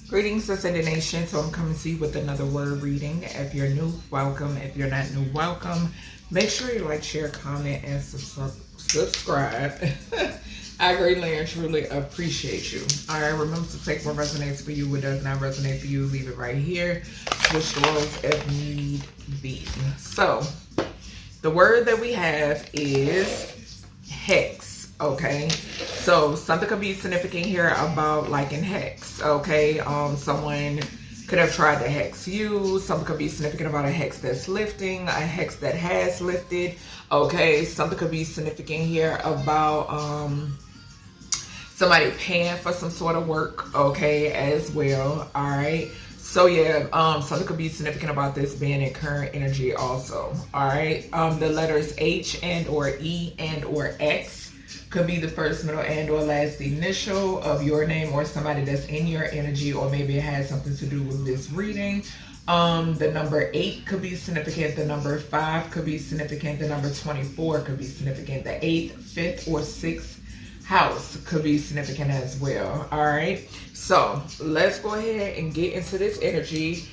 Greetings, Ascended Nation. So I'm coming to you with another word reading. If you're new, welcome. If you're not new, welcome. Make sure you like, share, comment, and subscribe. I greatly and truly appreciate you. All right, remember to take what resonates for you. What does not resonate for you, leave it right here. Switch the roles if need be. So the word that we have is HEX. Okay, so something could be significant here about like in HEX. Okay, someone could have tried to hex you. Something could be significant about a hex that's lifting, a hex that has lifted. Okay, something could be significant here about somebody paying for some sort of work. Okay, as well. All right. So yeah, something could be significant about this being in current energy also. All right. The letters H and or E and or X could be the first, middle, and or last initial of your name or somebody that's in your energy, or maybe it has something to do with this reading. The number 8 could be significant. The number 5 could be significant. The number 24 could be significant. The 8th, 5th, or 6th house could be significant as well. All right. So let's go ahead and get into this energy.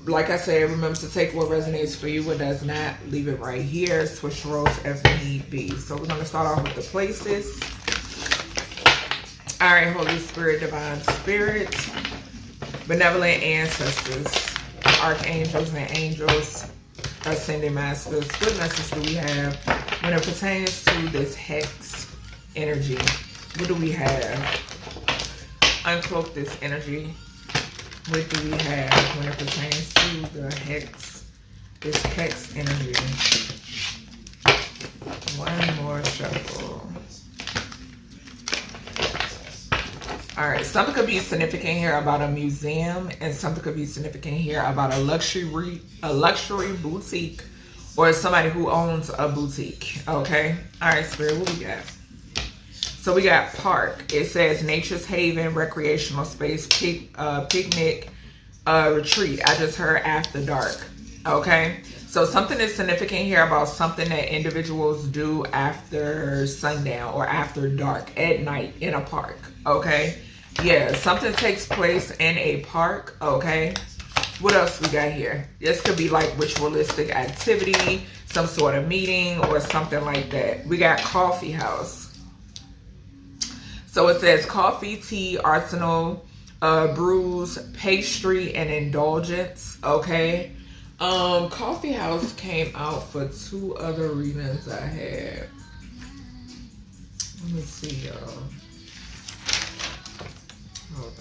Like I said, remember to take what resonates for you, what does not, leave it right here. Switch roles if need be. So we're going to start off with the places. All right, Holy Spirit, Divine Spirit, Benevolent Ancestors, Archangels and Angels, Ascended Masters. What message do we have when it pertains to this HEX energy? What do we have? Uncloak this energy. What do we have when it pertains to the HEX, this HEX energy? One more shuffle. All right, something could be significant here about a museum, and something could be significant here about a luxury boutique, or somebody who owns a boutique. Okay. All right, Spirit, what we got? So we got park. It says nature's haven, recreational space, picnic, retreat. I just heard after dark. Okay. So something is significant here about something that individuals do after sundown or after dark at night in a park. Okay. Yeah. Something takes place in a park. Okay. What else we got here? This could be like ritualistic activity, some sort of meeting or something like that. We got coffee house. So it says coffee, tea, arsenal, brews, pastry, and indulgence. Okay. Coffee house came out for 2 other readings I had. Let me see, y'all. Hold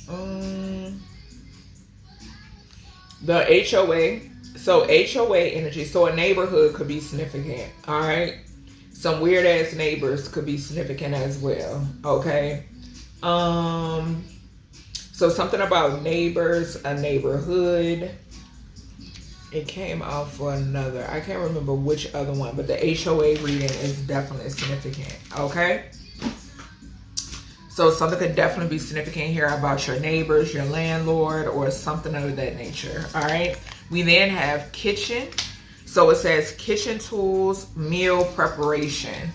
on. The HOA. So HOA energy. So a neighborhood could be significant. All right. Some weird ass neighbors could be significant as well. Okay. So something about neighbors, a neighborhood. It came out for another. I can't remember which other one, but the HOA reading is definitely significant. Okay. So something could definitely be significant here about your neighbors, your landlord, or something of that nature. All right. We then have kitchen. So it says kitchen tools, meal preparation.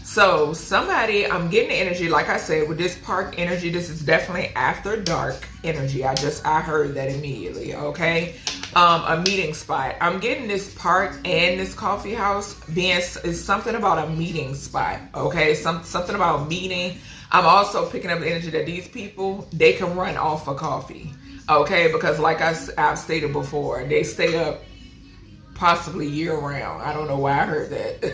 So somebody, I'm getting the energy, like I said, with this park energy, this is definitely after dark energy. I heard that immediately, okay? A meeting spot. I'm getting this park and this coffee house is something about a meeting spot, okay? Something about meeting. I'm also picking up the energy that these people, they can run off of coffee, okay? Because like I've stated before, they stay up possibly year round. I don't know why I heard that.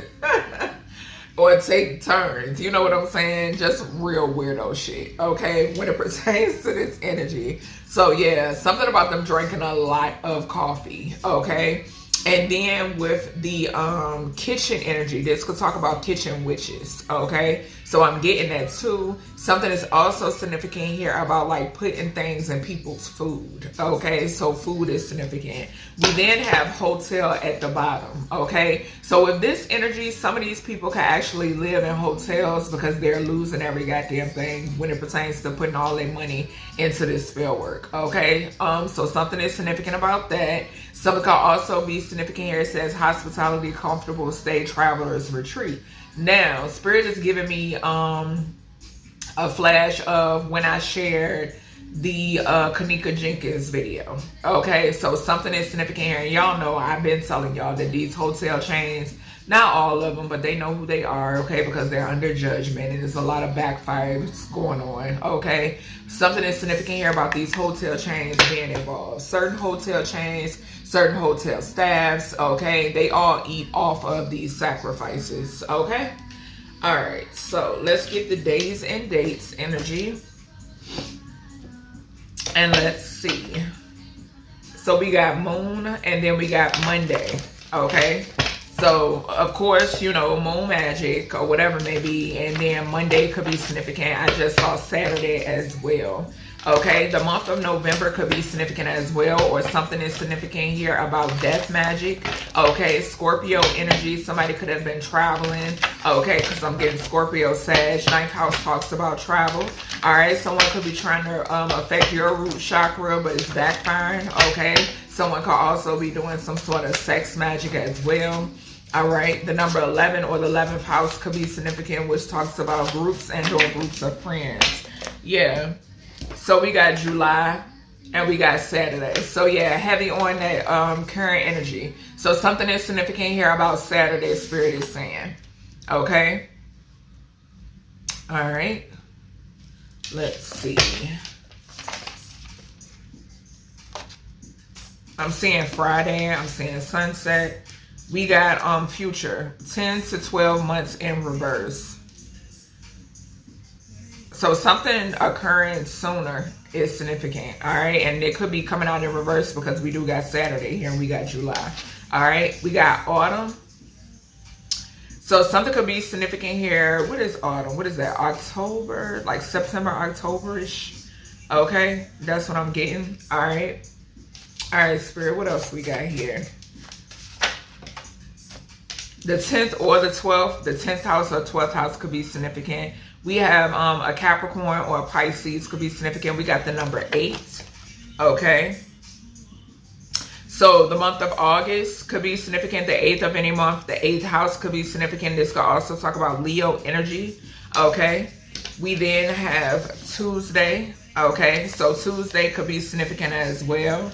Or take turns. You know what I'm saying? Just real weirdo shit. Okay. When it pertains to this energy. So yeah, something about them drinking a lot of coffee. Okay. And then with the kitchen energy, this could talk about kitchen witches. Okay. So I'm getting that too. Something is also significant here about like putting things in people's food. Okay. So food is significant. We then have hotel at the bottom. Okay. So with this energy, some of these people can actually live in hotels because they're losing every goddamn thing when it pertains to putting all their money into this spell work. Okay. So something is significant about that. Something could also be significant here. It says hospitality, comfortable stay, travelers retreat. Now, Spirit is giving me a flash of when I shared the Kanika Jenkins video. Okay, so something is significant here. And y'all know I've been telling y'all that these hotel chains, not all of them, but they know who they are, okay, because they're under judgment and there's a lot of backfires going on, okay? Something is significant here about these hotel chains being involved. Certain hotel chains, certain hotel staffs, okay, they all eat off of these sacrifices, okay? All right, so let's get the days and dates energy. And let's see. So we got moon and then we got Monday, okay? So, of course, you know, moon magic or whatever it may be. And then Monday could be significant. I just saw Saturday as well. Okay, the month of November could be significant as well. Or something is significant here about death magic. Okay, Scorpio energy. Somebody could have been traveling. Okay, because I'm getting Scorpio, Sag. Ninth house talks about travel. All right, someone could be trying to affect your root chakra, but it's backfiring. Okay, someone could also be doing some sort of sex magic as well. All right, the number 11 or the 11th house could be significant, which talks about groups and or groups of friends. Yeah, so we got July and we got Saturday. So yeah, heavy on that current energy. So something is significant here about Saturday, Spirit is saying. Okay. All right. Let's see. I'm seeing Friday. I'm seeing sunset. We got future 10 to 12 months in reverse. So something occurring sooner is significant. All right. And it could be coming out in reverse because we do got Saturday here and we got July. All right. We got autumn. So something could be significant here. What is autumn? What is that? October, like September, October-ish. Okay. That's what I'm getting. All right. All right, Spirit. What else we got here? The 10th or the 12th, the 10th house or 12th house could be significant. We have a Capricorn or a Pisces could be significant. We got the number 8. Okay. So the month of August could be significant. The 8th of any month. The 8th house could be significant. This could also talk about Leo energy. Okay. We then have Tuesday. Okay. So Tuesday could be significant as well.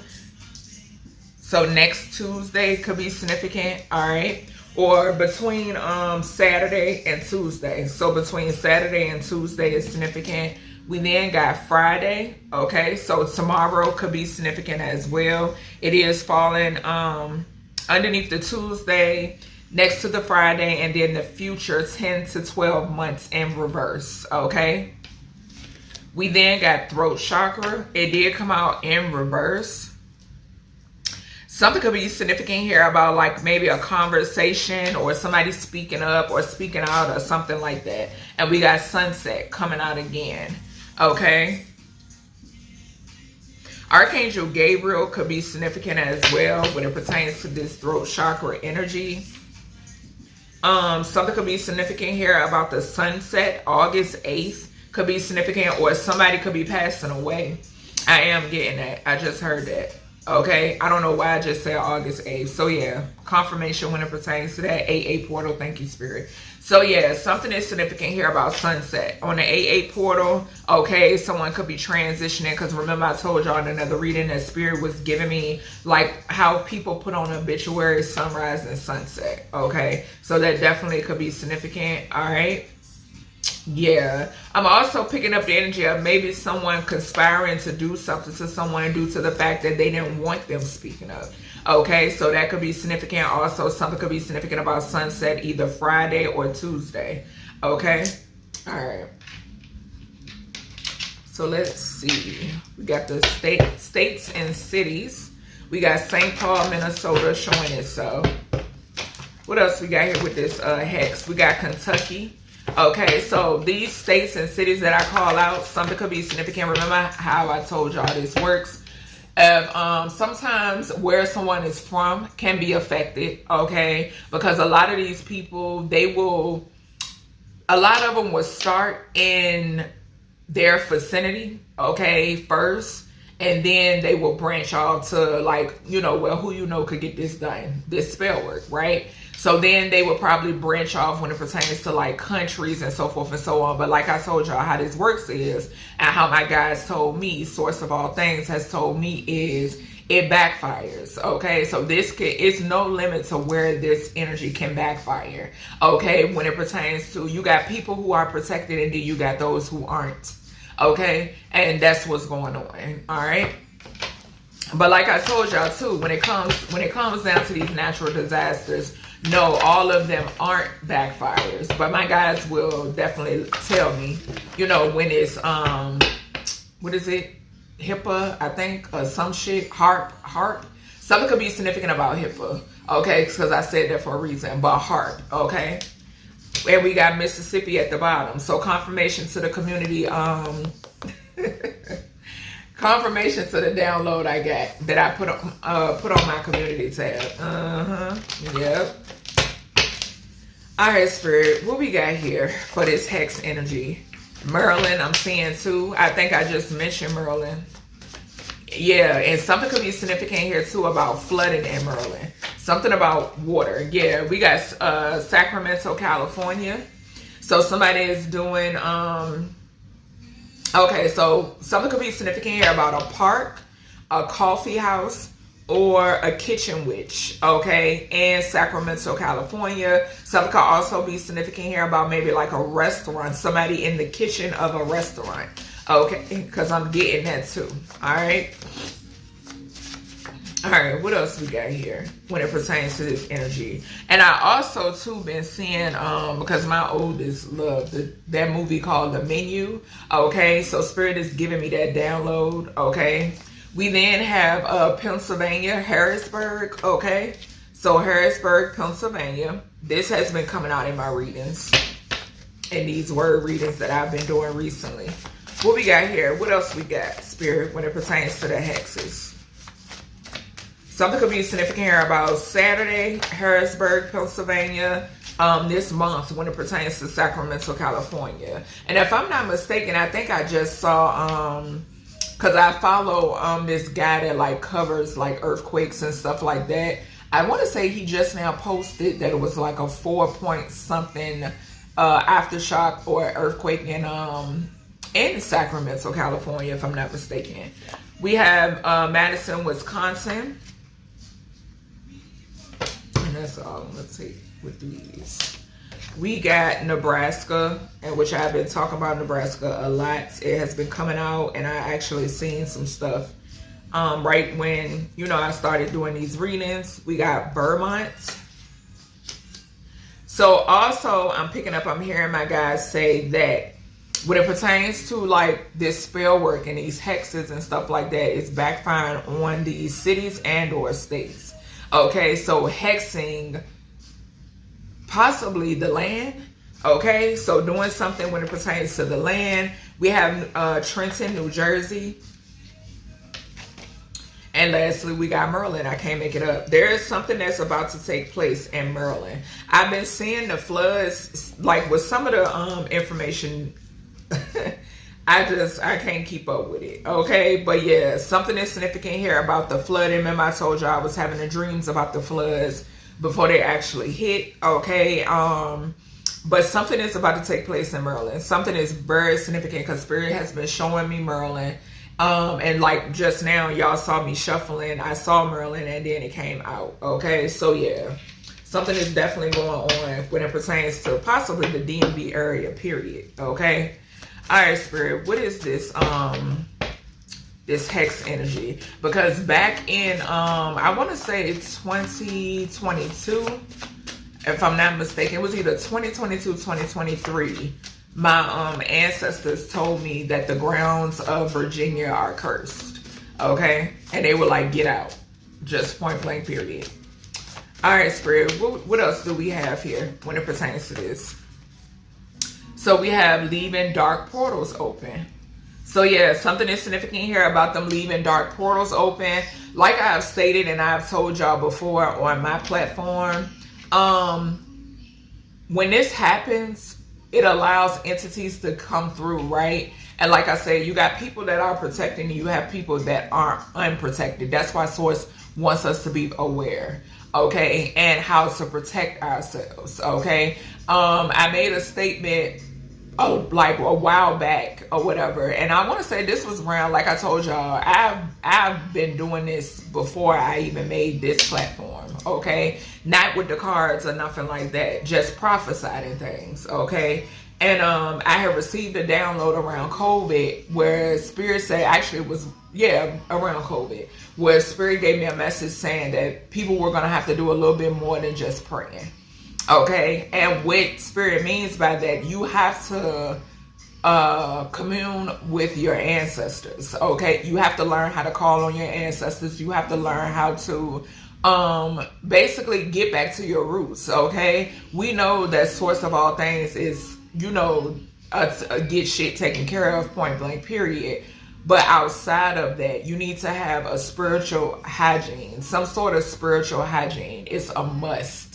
So next Tuesday could be significant. All right. Or between Saturday and Tuesday. So between Saturday and Tuesday is significant. We then got Friday. Okay, so tomorrow could be significant as well. It is falling underneath the Tuesday, next to the Friday, and then the future 10 to 12 months in reverse. Okay. We then got throat chakra. It did come out in reverse. Something could be significant here about like maybe a conversation or somebody speaking up or speaking out or something like that. And we got sunset coming out again. Okay. Archangel Gabriel could be significant as well when it pertains to this throat chakra energy. Something could be significant here about the sunset. August 8th could be significant, or somebody could be passing away. I am getting that. I just heard that. Okay, I don't know why I just said August 8th. So yeah, confirmation when it pertains to that. 8-8 portal, thank you, Spirit. So yeah, something is significant here about sunset. On the 8-8 portal, okay, someone could be transitioning. Because remember I told y'all in another reading that Spirit was giving me like how people put on obituary, sunrise and sunset. Okay, so that definitely could be significant. All right. Yeah, I'm also picking up the energy of maybe someone conspiring to do something to someone due to the fact that they didn't want them speaking up. Okay, so that could be significant. Also, something could be significant about sunset either Friday or Tuesday. Okay, all right. So let's see. We got the states and cities. We got St. Paul, Minnesota showing it. So what else we got here with this HEX? We got Kentucky. Okay, so these states and cities that I call out, something could be significant. Remember how I told y'all this works. Sometimes where someone is from can be affected, okay? Because a lot of these people, a lot of them will start in their vicinity, okay, first. And then they will branch out to like, you know, well, who you know could get this done, this spell work, right? So then they would probably branch off when it pertains to like countries and so forth and so on. But like I told y'all, how this works is, and how my guys told me, source of all things has told me, is it backfires. Okay, so it's no limit to where this energy can backfire. Okay, when it pertains to, you got people who are protected and then you got those who aren't. Okay, and that's what's going on. All right. But like I told y'all too, when it comes down to these natural disasters, no, all of them aren't backfires. But my guys will definitely tell me, you know, when it's what is it? HIPAA, I think, or some shit, harp. Something could be significant about HIPAA, okay? Because I said that for a reason, but harp, okay? And we got Mississippi at the bottom. So confirmation to the community, confirmation to the download I got that I put on my community tab. Yep. All right, Spirit, what we got here for this hex energy? Merlin, I'm seeing too. I think I just mentioned Merlin. Yeah, and something could be significant here too about flooding in Merlin. Something about water. Yeah, we got Sacramento, California. So somebody is doing, okay, so something could be significant here about a park, a coffee house, or a kitchen witch, okay, in Sacramento, California. Something could also be significant here about maybe like a restaurant, somebody in the kitchen of a restaurant, okay, because I'm getting that too. All right. All right, what else we got here when it pertains to this energy? And I also too been seeing, because my oldest loved that movie called The Menu, okay, so Spirit is giving me that download, okay. We then have Pennsylvania, Harrisburg, okay? So Harrisburg, Pennsylvania. This has been coming out in my readings, in these word readings that I've been doing recently. What we got here? What else we got, Spirit, when it pertains to the hexes? Something could be significant here about Saturday, Harrisburg, Pennsylvania, this month when it pertains to Sacramento, California. And if I'm not mistaken, I think I just saw... because I follow this guy that like covers like earthquakes and stuff like that. I want to say he just now posted that it was like a 4 something aftershock or earthquake in Sacramento, California, if I'm not mistaken. We have Madison, Wisconsin. And that's all I'm going to take with these. We got Nebraska, and which I've been talking about Nebraska a lot. It has been coming out, and I actually seen some stuff right when, you know, I started doing these readings. We got Vermont. So also, I'm hearing my guys say that when it pertains to like this spell work and these hexes and stuff like that, it's backfiring on these cities and or states. Okay, so hexing possibly the land, okay? So doing something when it pertains to the land. We have Trenton, New Jersey. And lastly, we got Maryland. I can't make it up. There is something that's about to take place in Maryland. I've been seeing the floods, like with some of the information, I can't keep up with it, okay? But yeah, something is significant here about the flooding. Remember I told you I was having the dreams about the floods before they actually hit, okay? But something is about to take place in Maryland. Something is very significant because Spirit has been showing me Maryland. And like just now, y'all saw me shuffling. I saw Maryland and then it came out, okay? So yeah, something is definitely going on when it pertains to possibly the DMV area, period, okay? All right, Spirit, what is this this hex energy? Because back in I want to say 2022, if I'm not mistaken, it was either 2022 2023, my ancestors told me that the grounds of Virginia are cursed, okay? And they were like, get out, just point blank, period. All right, Spirit, what else do we have here when it pertains to this? So we have leaving dark portals open. So yeah, something is significant here about them leaving dark portals open. Like I have stated and I've told y'all before on my platform, when this happens, it allows entities to come through, right? And like I said, you got people that are protecting, you have people that aren't unprotected. That's why Source wants us to be aware. okay, and how to protect ourselves, okay. I made a statement like a while back or whatever, and I want to say this was around, like I told y'all, I've been doing this before I even made this platform, okay, not with the cards or nothing like that, just prophesying things, okay. And I had received a download around COVID where Spirit said, actually it was, yeah, around COVID, where Spirit gave me a message saying that people were going to have to do a little bit more than just praying. Okay, and what Spirit means by that, you have to commune with your ancestors. Okay, you have to learn how to call on your ancestors. You have to learn how to basically get back to your roots. Okay, we know that source of all things is, you know, get shit taken care of, point blank, period. But outside of that, you need to have a spiritual hygiene, some sort of spiritual hygiene. It's a must.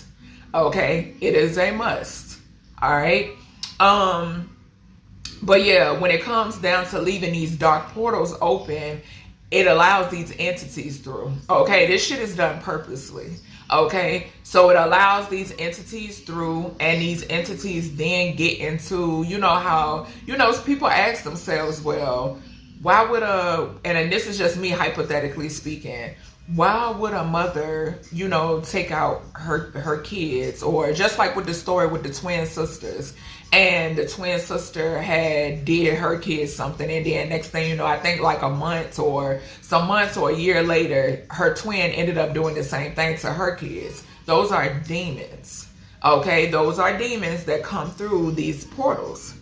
Okay, it is a must. All right. But yeah, when it comes down to leaving these dark portals open, it allows these entities through. Okay, this shit is done purposely. Okay, so it allows these entities through, and these entities then get into, you know how, you know, people ask themselves, well, why would and this is just me hypothetically speaking, why would a mother, you know, take out her kids? Or just like with the story with the twin sisters, and the twin sister had did her kids something, and then next thing you know, I think like a month or some months or a year later, her twin ended up doing the same thing to her kids. Those are demons. Okay, those are demons that come through these portals.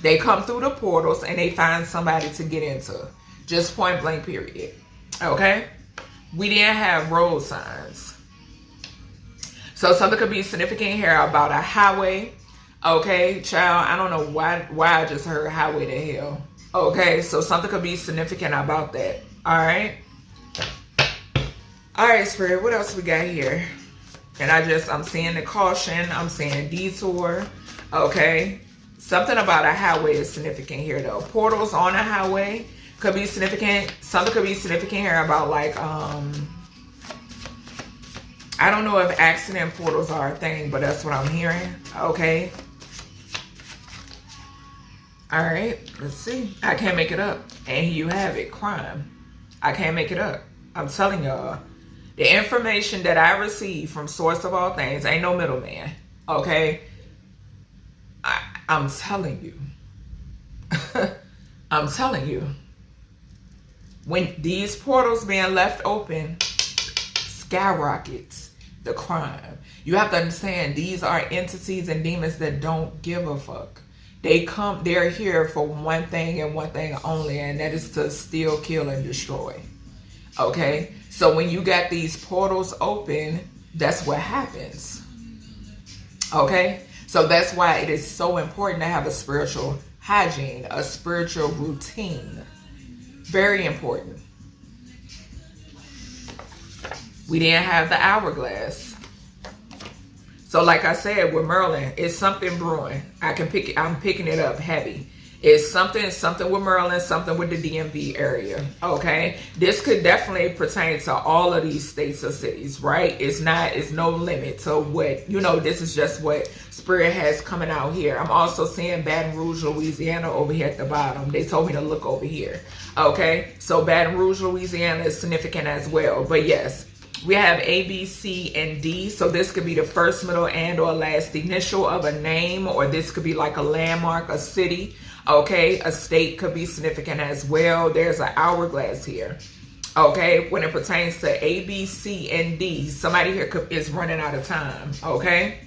They come through the portals and they find somebody to get into. Just point blank, period. Okay? We didn't have road signs. So something could be significant here about a highway. Okay, child, I don't know why I just heard highway to hell. Okay, so something could be significant about that. All right. All right, Spirit, what else we got here? And I'm seeing the caution. I'm seeing detour. Okay. Something about a highway is significant here, though. Portals on a highway could be significant. Something could be significant here about, like, I don't know if accident portals are a thing, but that's what I'm hearing. Okay. All right. Let's see. I can't make it up. And here you have it. Crime. I can't make it up. I'm telling y'all. The information that I receive from source of all things, ain't no middleman. Okay. I'm telling you. I'm telling you. When these portals being left open, skyrockets the crime. You have to understand, these are entities and demons that don't give a fuck. They're here for one thing and one thing only, and that is to steal, kill, and destroy. Okay? So when you got these portals open, that's what happens. Okay? So that's why it is so important to have a spiritual hygiene, a spiritual routine. Very important. We didn't have the hourglass. So like I said, with Merlin, it's something brewing. I'm picking it up heavy. It's something with Merlin, something with the DMV area. Okay. This could definitely pertain to all of these states or cities, right? It's no limit to what, you know, this is just what Spirit has coming out here. I'm also seeing Baton Rouge, Louisiana over here at the bottom. They told me to look over here. Okay. So Baton Rouge, Louisiana is significant as well. But yes, we have A, B, C, and D. So this could be the first, middle, and or last initial of a name, or this could be like a landmark, a city. Okay, a state could be significant as well. There's an hourglass here. Okay, when it pertains to A, B, C, and D, somebody here is running out of time. Okay,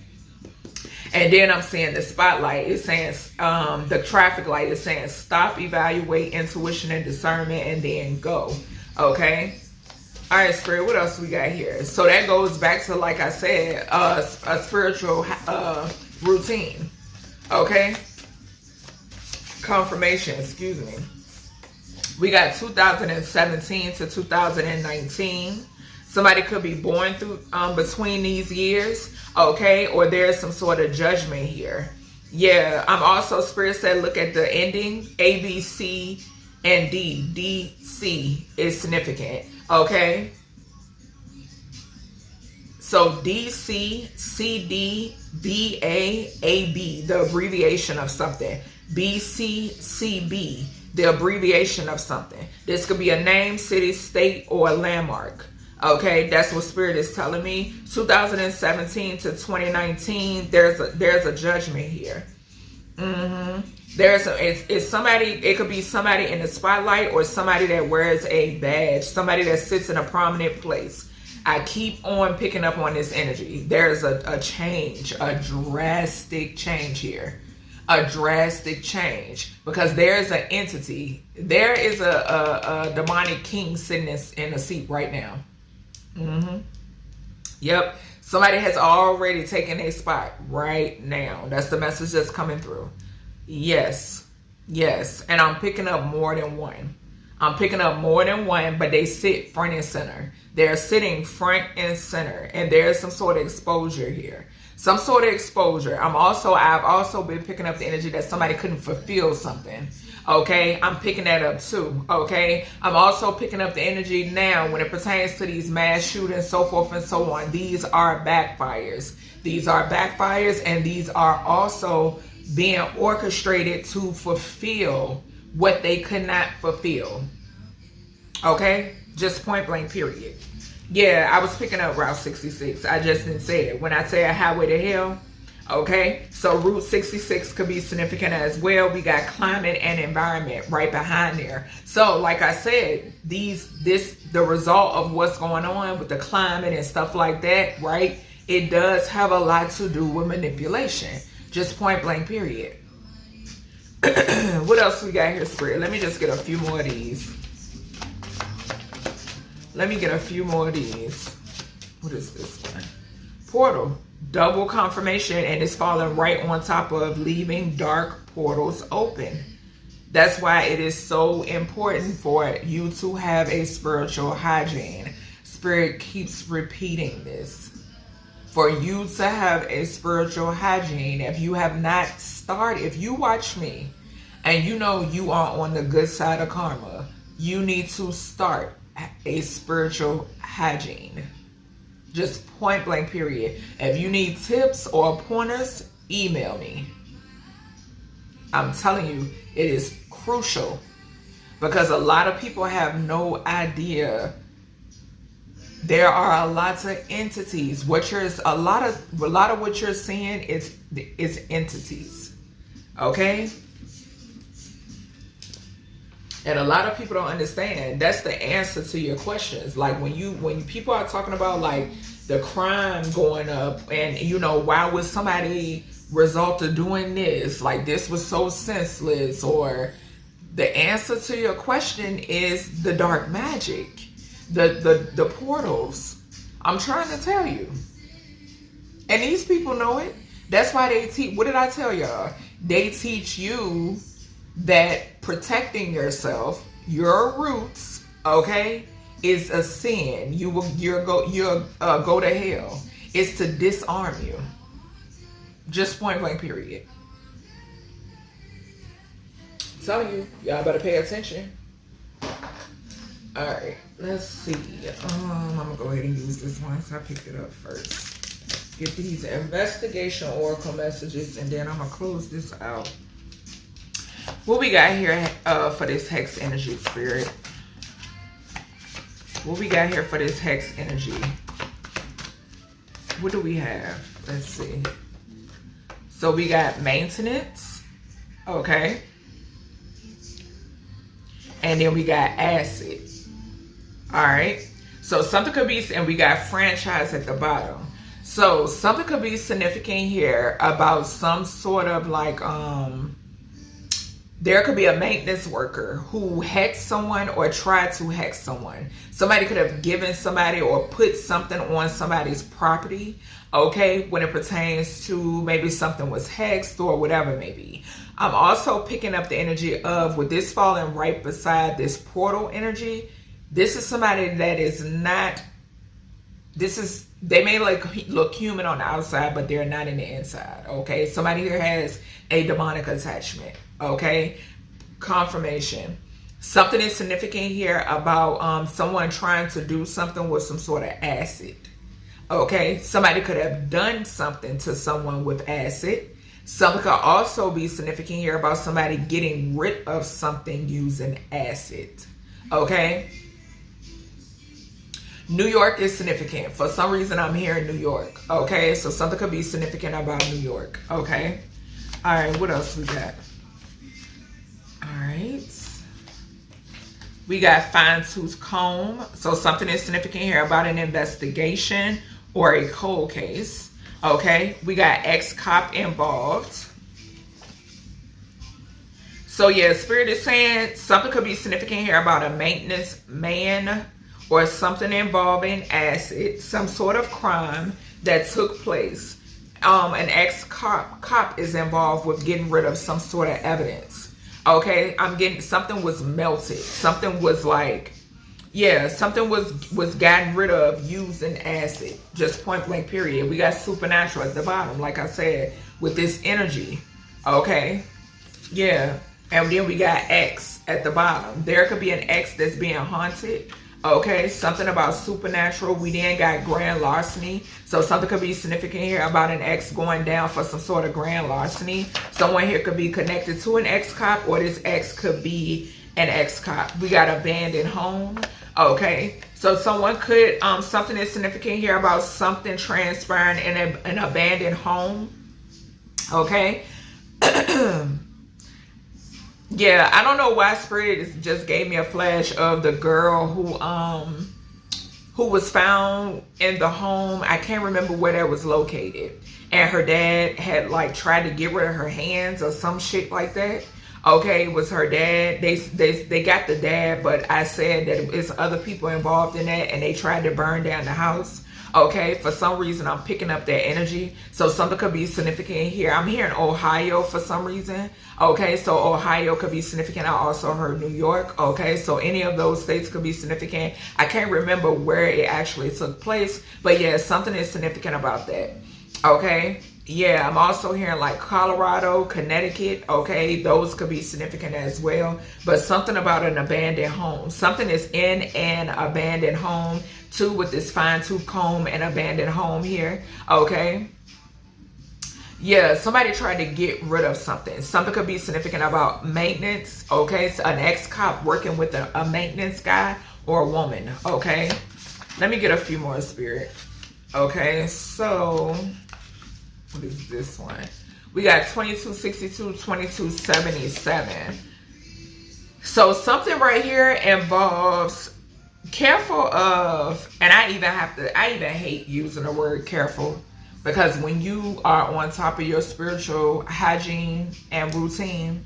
and then I'm seeing the spotlight. It's saying the traffic light is saying stop, evaluate, intuition, and discernment, and then go. Okay. All right, Spirit, what else we got here? So that goes back to, like I said, a spiritual routine. Okay. Confirmation, excuse me. We got 2017 to 2019. Somebody could be born through between these years, okay? Or there's some sort of judgment here. Yeah, I'm also, Spirit said, look at the ending, A, B, C, and D. D, C is significant, okay? So DCCDBAAB, the abbreviation of something. BCCB, the abbreviation of something. This could be a name, city, state, or a landmark. Okay, that's what Spirit is telling me. 2017 to 2019, there's a judgment here. It's somebody, it could be somebody in the spotlight or somebody that wears a badge, somebody that sits in a prominent place. I keep on picking up on this energy. There's a change, a drastic change here. A drastic change, because there's an entity. There is a demonic king sitting in a seat right now. Yep. Somebody has already taken a spot right now. That's the message that's coming through. Yes. Yes. And I'm picking up more than one. I'm picking up more than one, but they sit front and center. They're sitting front and center, and there's some sort of exposure here. Some sort of exposure. I've also been picking up the energy that somebody couldn't fulfill something. Okay, I'm picking that up too. Okay, I'm also picking up the energy now when it pertains to these mass shootings, so forth and so on. These are backfires. These are backfires, and these are also being orchestrated to fulfill what they could not fulfill. Okay, just point blank, period. Yeah, I was picking up Route 66. I just didn't say it. When I say a highway to hell, okay, so Route 66 could be significant as well. We got climate and environment right behind there. So like I said, the result of what's going on with the climate and stuff like that, right? It does have a lot to do with manipulation. Just point blank, period. What else we got here, Spirit? Let me just get a few more of these. Let me get a few more of these. What is this one? Portal. Double confirmation, and it's falling right on top of leaving dark portals open. That's why it is so important for you to have a spiritual hygiene. Spirit keeps repeating this. For you to have a spiritual hygiene, if you have not started, if you watch me and you know you are on the good side of karma, you need to start a spiritual hygiene. Just point blank, period. If you need tips or pointers, email me. I'm telling you, it is crucial, because a lot of people have no idea. There are a lot of entities. A lot of what you're seeing is entities. Okay? And a lot of people don't understand. That's the answer to your questions. Like when people are talking about like the crime going up, and you know, why would somebody result to doing this? Like, this was so senseless. Or the answer to your question is the dark magic, the portals. I'm trying to tell you. And these people know it. That's why they teach. What did I tell y'all? They teach you that protecting yourself, your roots, okay, is a sin. You'll go to hell. It's to disarm you. Just point blank, period. I'm telling you, y'all better pay attention. All right, let's see. I'm gonna go ahead and use this one, so I picked it up first. Get these investigation oracle messages, and then I'm gonna close this out. What we got here for this hex energy, Spirit? What we got here for this hex energy? What do we have? Let's see. So we got maintenance. Okay. And then we got acid. All right. So something could be, and we got franchise at the bottom. So something could be significant here about some sort of like, there could be a maintenance worker who hexed someone or tried to hex someone. Somebody could have given somebody or put something on somebody's property, okay, when it pertains to maybe something was hexed or whatever it may be. I'm also picking up the energy of, with this falling right beside this portal energy, this is somebody that is not, they may look human on the outside, but they're not in the inside, okay? Somebody here has a demonic attachment. Okay, confirmation. Something is significant here about someone trying to do something with some sort of acid. Okay, somebody could have done something to someone with acid. Something could also be significant here about somebody getting rid of something using acid. Okay. New York is significant. For some reason, I'm here in New York. Okay, so something could be significant about New York. Okay. All right, what else we got? All right. We got fine-tooth comb. So something is significant here about an investigation or a cold case. Okay. We got ex-cop involved. So yeah, Spirit is saying something could be significant here about a maintenance man or something involving acid, some sort of crime that took place. An ex-cop is involved with getting rid of some sort of evidence. Okay, I'm getting something was melted. Something was like, yeah, something was gotten rid of using acid. Just point blank period. We got supernatural at the bottom, like I said, with this energy. Okay, yeah. And then we got X at the bottom. There could be an X that's being haunted. Okay, something about supernatural. We then got grand larceny. So something could be significant here about an X going down for some sort of grand larceny. Someone here could be connected to an ex-cop, or this X could be an ex-cop. We got abandoned home. Okay, so someone could, something is significant here about something transpiring in an abandoned home. Okay. Yeah, I don't know why Spirit just gave me a flash of the girl who was found in the home. I can't remember where that was located. And her dad had like tried to get rid of her hands or some shit like that. Okay, it was her dad. They got the dad, but I said that it's other people involved in that and they tried to burn down the house. Okay, for some reason, I'm picking up that energy. So something could be significant here. I'm here in Ohio for some reason. Okay, so Ohio could be significant. I also heard New York. Okay, so any of those states could be significant. I can't remember where it actually took place. But yeah, something is significant about that. Okay, yeah, I'm also hearing like Colorado, Connecticut. Okay, those could be significant as well. But something about an abandoned home. Something is in an abandoned home. Too, with this fine-tooth comb and abandoned home here. Okay, yeah, somebody tried to get rid of something. Something could be significant about maintenance. Okay, so an ex-cop working with a maintenance guy or a woman. Okay, let me get a few more, Spirit. Okay, so what is this one? We got 2262, 2277. So something right here involves careful of, and I even hate using the word careful, because when you are on top of your spiritual hygiene and routine,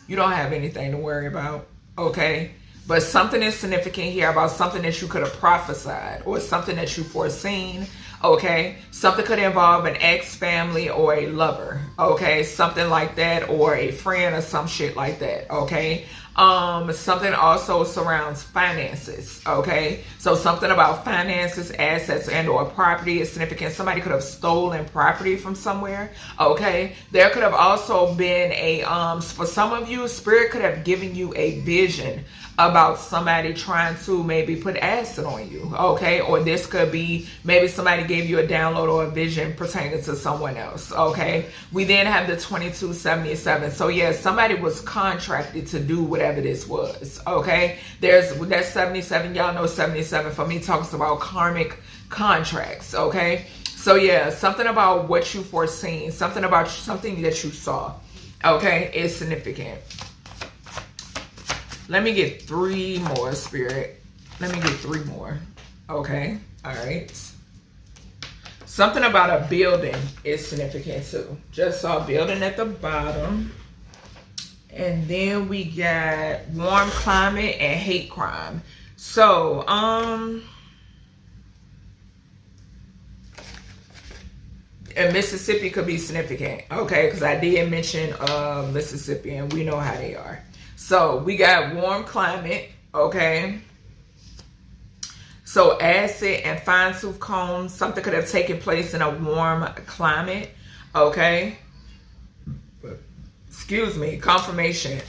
you don't have anything to worry about. Okay, but something is significant here about something that you could have prophesied or something that you foreseen. Okay, something could involve an ex-family or a lover. Okay, something like that, or a friend or some shit like that. Okay, something also surrounds finances. Okay, so something about finances, assets, and or property is significant. Somebody could have stolen property from somewhere. Okay, there could have also been a for some of you, Spirit could have given you a vision about somebody trying to maybe put acid on you. Okay, or this could be maybe somebody gave you a download or a vision pertaining to someone else. Okay, we then have the 2277. So yeah, somebody was contracted to do whatever this was. Okay, that's 77. Y'all know 77 for me talks about karmic contracts. Okay, so yeah, something about what you foreseen, something about something that you saw. Okay, is significant. Let me get 3 more, Spirit. Let me get 3 more. Okay. All right. Something about a building is significant too. Just saw a building at the bottom. And then we got warm climate and hate crime. So, and Mississippi could be significant. Okay, because I did mention Mississippi and we know how they are. So we got warm climate, okay? So acid and fine-tooth comb, something could have taken place in a warm climate, okay? Excuse me, confirmation.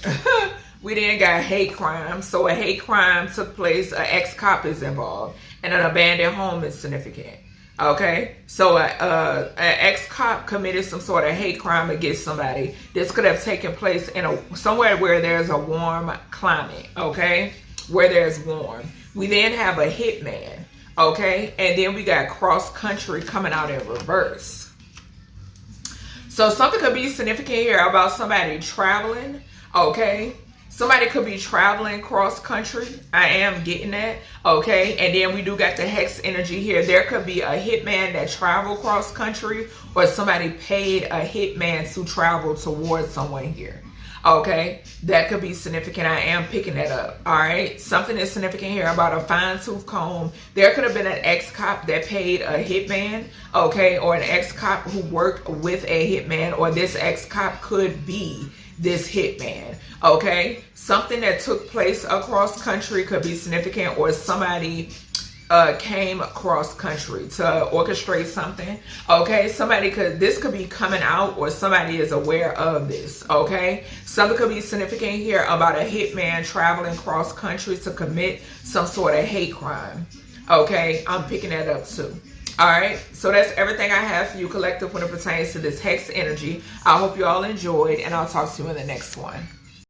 We then got hate crime. So a hate crime took place, an ex-cop is involved, and an abandoned home is significant. Okay, so an ex-cop committed some sort of hate crime against somebody. This could have taken place in somewhere where there's a warm climate, okay, where there's warm. We then have a hitman, okay, and then we got cross-country coming out in reverse. So something could be significant here about somebody traveling, okay. Somebody could be traveling cross country. I am getting that. Okay. And then we do got the hex energy here. There could be a hitman that traveled cross country, or somebody paid a hitman to travel towards someone here. Okay. That could be significant. I am picking that up. All right. Something is significant here about a fine tooth comb. There could have been an ex-cop that paid a hitman. Okay. Or an ex-cop who worked with a hitman, or this ex-cop could be this hitman. Okay, something that took place across country could be significant, or somebody came across country to orchestrate something. Okay, this could be coming out, or somebody is aware of this. Okay, something could be significant here about a hitman traveling cross country to commit some sort of hate crime. Okay, I'm picking that up too. All right, so that's everything I have for you, collective, when it pertains to this hex energy. I hope you all enjoyed, and I'll talk to you in the next one.